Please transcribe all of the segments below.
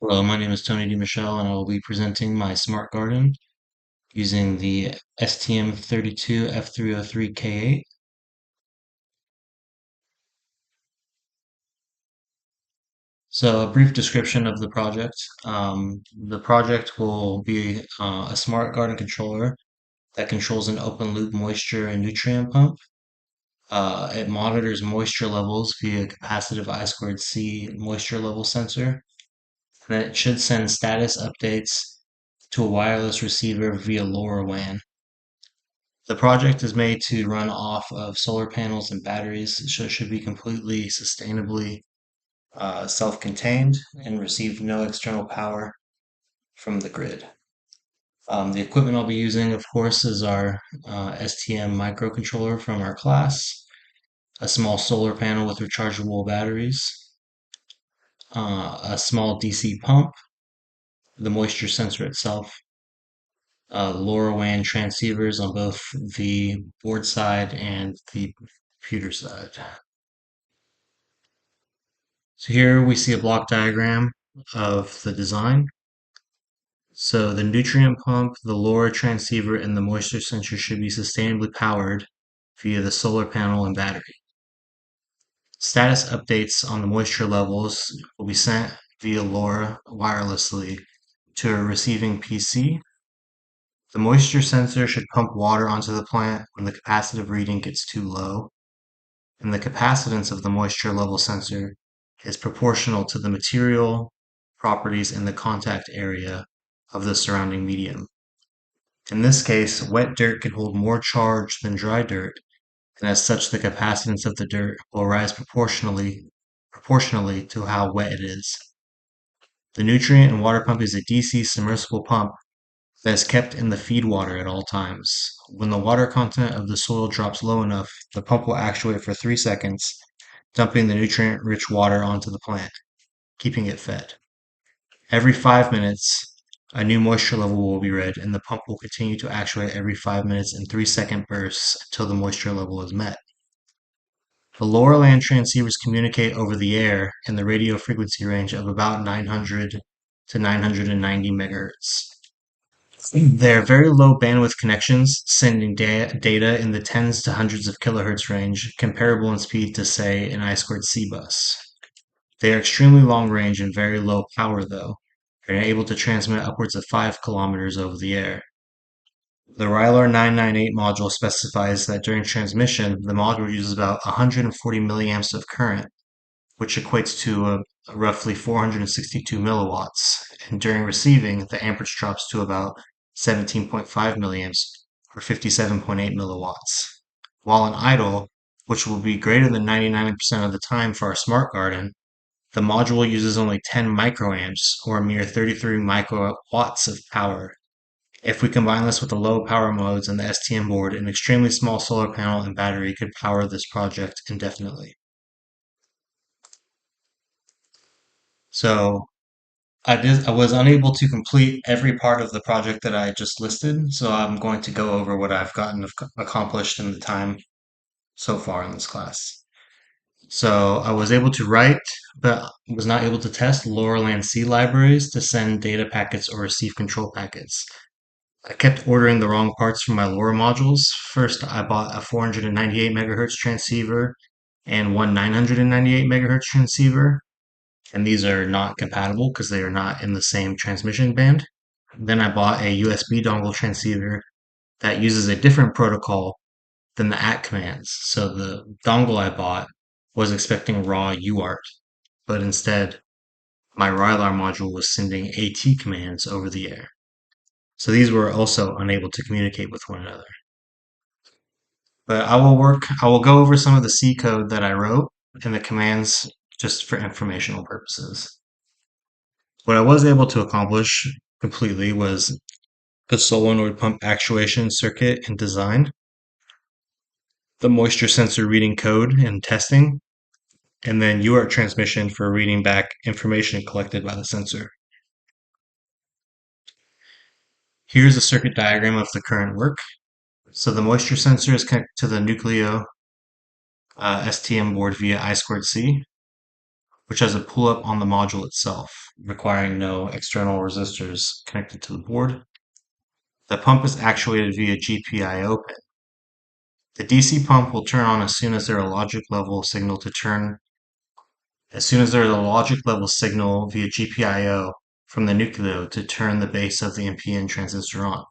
Hello, my name is Tony DiMichele, and I will be presenting my smart garden using the STM32F303K8. So, a brief description of the project. The project will be a smart garden controller that controls an open loop moisture and nutrient pump. It monitors moisture levels via capacitive I squared C moisture level sensor, and it should send status updates to a wireless receiver via LoRaWAN. The project is made to run off of solar panels and batteries, so it should be completely sustainably self-contained and receive no external power from the grid. The equipment I'll be using, of course, is our STM microcontroller from our class, a small solar panel with rechargeable batteries, a small DC pump, the moisture sensor itself, LoRaWAN transceivers on both the board side and the computer side. So here we see a block diagram of the design. So the nutrient pump, the LoRa transceiver, and the moisture sensor should be sustainably powered via the solar panel and battery. Status updates on the moisture levels will be sent via LoRa wirelessly to a receiving PC. The moisture sensor should pump water onto the plant when the capacitive reading gets too low, and the capacitance of the moisture level sensor is proportional to the material properties in the contact area of the surrounding medium. In this case, wet dirt can hold more charge than dry dirt, and as such the capacitance of the dirt will rise proportionally to how wet it is. The nutrient and water pump is a DC submersible pump that is kept in the feed water at all times. When the water content of the soil drops low enough, the pump will actuate for 3 seconds, dumping the nutrient-rich water onto the plant, keeping it fed. Every 5 minutes, a new moisture level will be read, and the pump will continue to actuate every 5 minutes in 3-second bursts until the moisture level is met. The lower land transceivers communicate over the air in the radio frequency range of about 900 to 990 megahertz. They're very low bandwidth connections, sending data in the tens to hundreds of kilohertz range, comparable in speed to, say, an I squared C bus. They are extremely long range and very low power, though, and are able to transmit upwards of 5 kilometers over the air. The Rylar 998 module specifies that during transmission, the module uses about 140 milliamps of current, which equates to roughly 462 milliwatts, and during receiving, the amperage drops to about 17.5 milliamps, or 57.8 milliwatts. While in idle, which will be greater than 99% of the time for our smart garden, the module uses only 10 microamps, or a mere 33 microwatts of power. If we combine this with the low power modes and the STM board, an extremely small solar panel and battery could power this project indefinitely. So I was unable to complete every part of the project that I just listed, so I'm going to go over what I've gotten accomplished in the time so far in this class. So I was able to write, but was not able to test LoRaWAN C libraries to send data packets or receive control packets. I kept ordering the wrong parts for my LoRa modules. First, I bought a 498 megahertz transceiver and one 998 megahertz transceiver, and these are not compatible because they are not in the same transmission band. Then I bought a USB dongle transceiver that uses a different protocol than the AT commands. So the dongle I bought was expecting raw UART, but instead my Rylar module was sending AT commands over the air. So these were also unable to communicate with one another. But I will go over some of the C code that I wrote and the commands just for informational purposes. What I was able to accomplish completely was the solenoid pump actuation circuit and design, the moisture sensor reading code and testing, and then UART transmission for reading back information collected by the sensor. Here's a circuit diagram of the current work. So the moisture sensor is connected to the Nucleo STM board via I squared C. which has a pull-up on the module itself, requiring no external resistors connected to the board. The pump is actuated via GPIO pin. The DC pump will turn on as soon as there is a logic level signal via GPIO from the nucleode to turn the base of the NPN transistor on.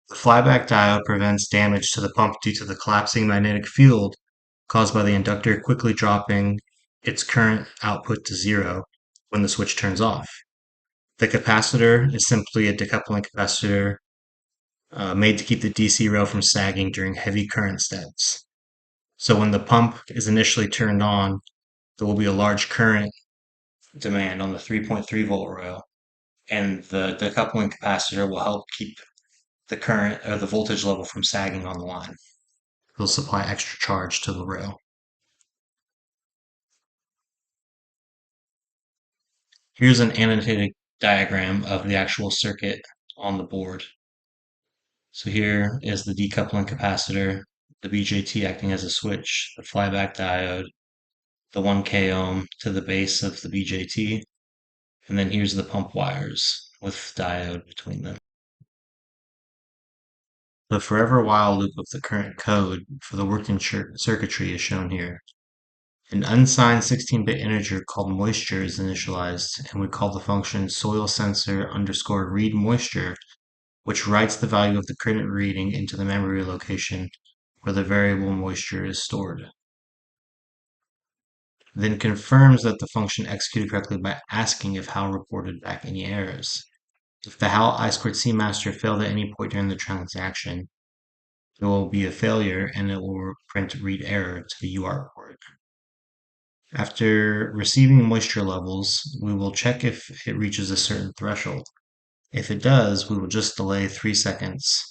The flyback diode prevents damage to the pump due to the collapsing magnetic field caused by the inductor quickly dropping its current output to zero when the switch turns off. The capacitor is simply a decoupling capacitor made to keep the DC rail from sagging during heavy current steps. So when the pump is initially turned on, there will be a large current demand on the 3.3 volt rail, and the decoupling capacitor will help keep the current or the voltage level from sagging on the line. It'll supply extra charge to the rail. Here's an annotated diagram of the actual circuit on the board. So here is the decoupling capacitor, the BJT acting as a switch, the flyback diode, the 1K ohm to the base of the BJT, and then here's the pump wires with diode between them. The forever while loop of the current code for the working circuitry is shown here. An unsigned 16-bit integer called moisture is initialized, and we call the function soil sensor underscore read moisture, which writes the value of the current reading into the memory location where the variable moisture is stored. Then confirms that the function executed correctly by asking if HAL reported back any errors. If the HAL I2C master failed at any point during the transaction, there will be a failure and it will print read error to the UART port. After receiving moisture levels, we will check if it reaches a certain threshold. If it does, we will just delay 3 seconds.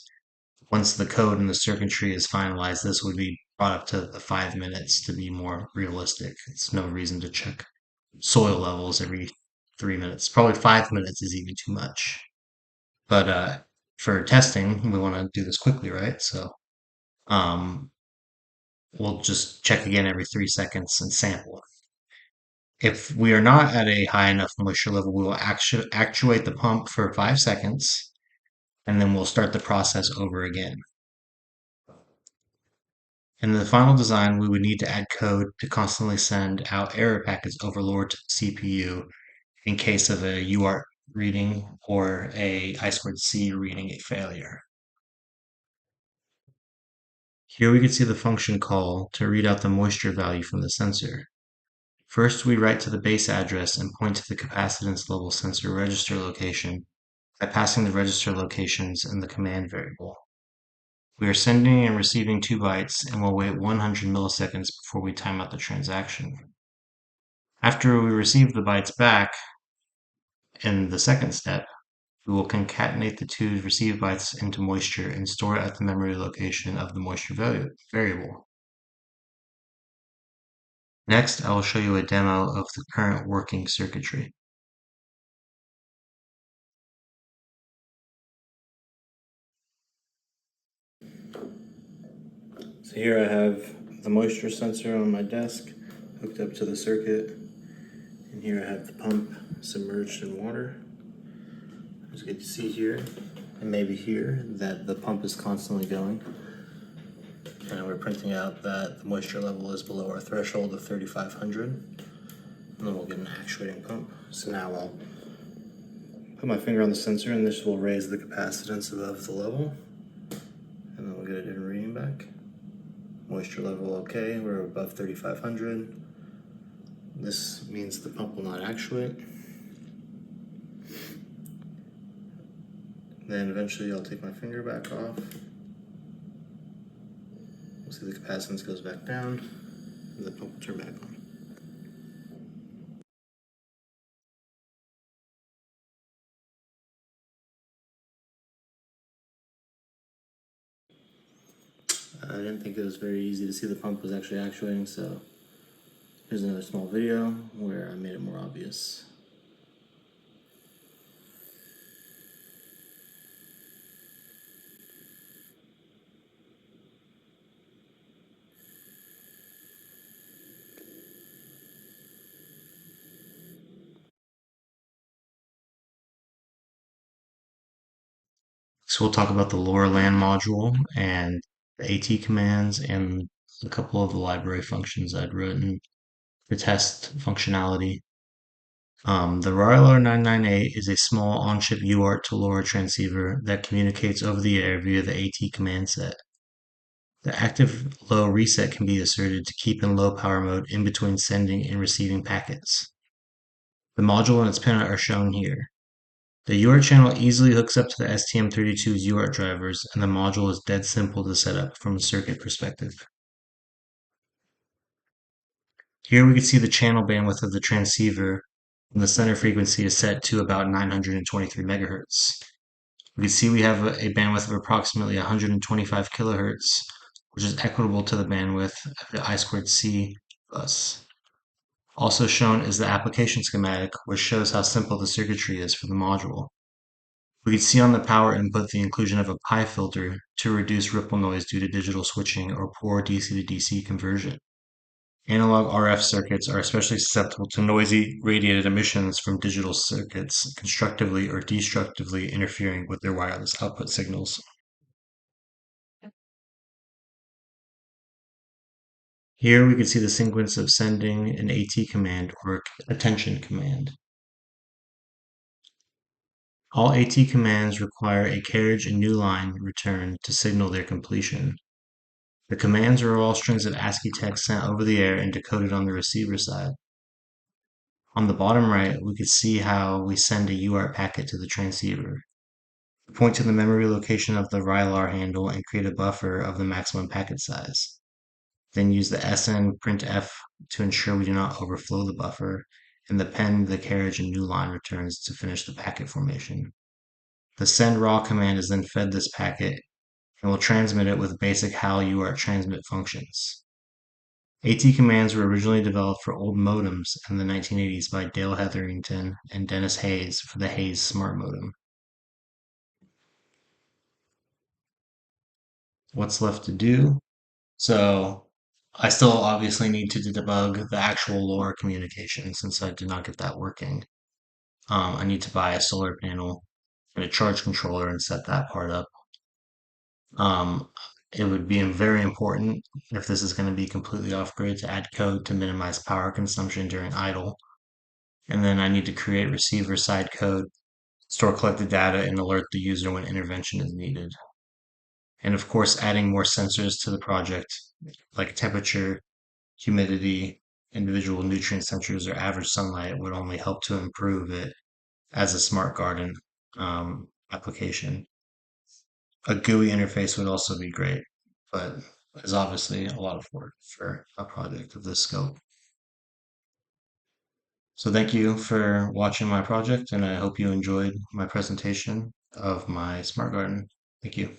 Once the code and the circuitry is finalized, this would be brought up to the 5 minutes to be more realistic. It's no reason to check soil levels every 3 minutes. Probably 5 minutes is even too much. But for testing, we want to do this quickly, right? So we'll just check again every 3 seconds and sample. If we are not at a high enough moisture level, we will actuate the pump for 5 seconds, and then we'll start the process over again. In the final design, we would need to add code to constantly send out error packets overload to the CPU in case of a UART reading or a I2C reading a failure. Here we can see the function call to read out the moisture value from the sensor. First, we write to the base address and point to the capacitance level sensor register location by passing the register locations in the command variable. We are sending and receiving 2 bytes and will wait 100 milliseconds before we time out the transaction. After we receive the bytes back, in the second step, we will concatenate the 2 received bytes into moisture and store it at the memory location of the moisture variable. Next, I will show you a demo of the current working circuitry. So here I have the moisture sensor on my desk hooked up to the circuit, and here I have the pump submerged in water. As you can see here, and maybe here, that the pump is constantly going. And we're printing out that the moisture level is below our threshold of 3,500. And then we'll get an actuating pump. So now I'll put my finger on the sensor and this will raise the capacitance above the level. And then we'll get a different reading back. Moisture level okay, we're above 3,500. This means the pump will not actuate. Then eventually I'll take my finger back off. We'll see the capacitance goes back down, and the pump will turn back on. I didn't think it was very easy to see the pump was actually actuating, so here's another small video where I made it more obvious. So we'll talk about the lower land module and the AT commands and a couple of the library functions I'd written to test functionality. The RILR 998 is a small on-chip UART to LoRa transceiver that communicates over the air via the AT command set. The active low reset can be asserted to keep in low power mode in between sending and receiving packets. The module and its pin are shown here. The UART channel easily hooks up to the STM32's UART drivers, and the module is dead simple to set up from a circuit perspective. Here we can see the channel bandwidth of the transceiver, and the center frequency is set to about 923 megahertz. We can see we have a bandwidth of approximately 125 kilohertz, which is equitable to the bandwidth of the I2C bus. Also shown is the application schematic, which shows how simple the circuitry is for the module. We can see on the power input the inclusion of a pi filter to reduce ripple noise due to digital switching or poor DC to DC conversion. Analog RF circuits are especially susceptible to noisy radiated emissions from digital circuits constructively or destructively interfering with their wireless output signals. Here we can see the sequence of sending an AT command or attention command. All AT commands require a carriage and new line return to signal their completion. The commands are all strings of ASCII text sent over the air and decoded on the receiver side. On the bottom right, we can see how we send a UART packet to the transceiver. Point to the memory location of the RILAR handle and create a buffer of the maximum packet size. Then use the SN printf to ensure we do not overflow the buffer, and append the carriage and new line returns to finish the packet formation. The send raw command is then fed this packet and will transmit it with basic HAL UART transmit functions. AT commands were originally developed for old modems in the 1980s by Dale Hetherington and Dennis Hayes for the Hayes Smart Modem. What's left to do? So I still obviously need to debug the actual LoRa communication since I did not get that working. I need to buy a solar panel and a charge controller and set that part up. It would be very important if this is going to be completely off grid to add code to minimize power consumption during idle. And then I need to create receiver side code, store collected data, and alert the user when intervention is needed. And of course, adding more sensors to the project, like temperature, humidity, individual nutrient sensors, or average sunlight would only help to improve it as a smart garden application. A GUI interface would also be great, but is obviously a lot of work for a project of this scope. So thank you for watching my project, and I hope you enjoyed my presentation of my smart garden. Thank you.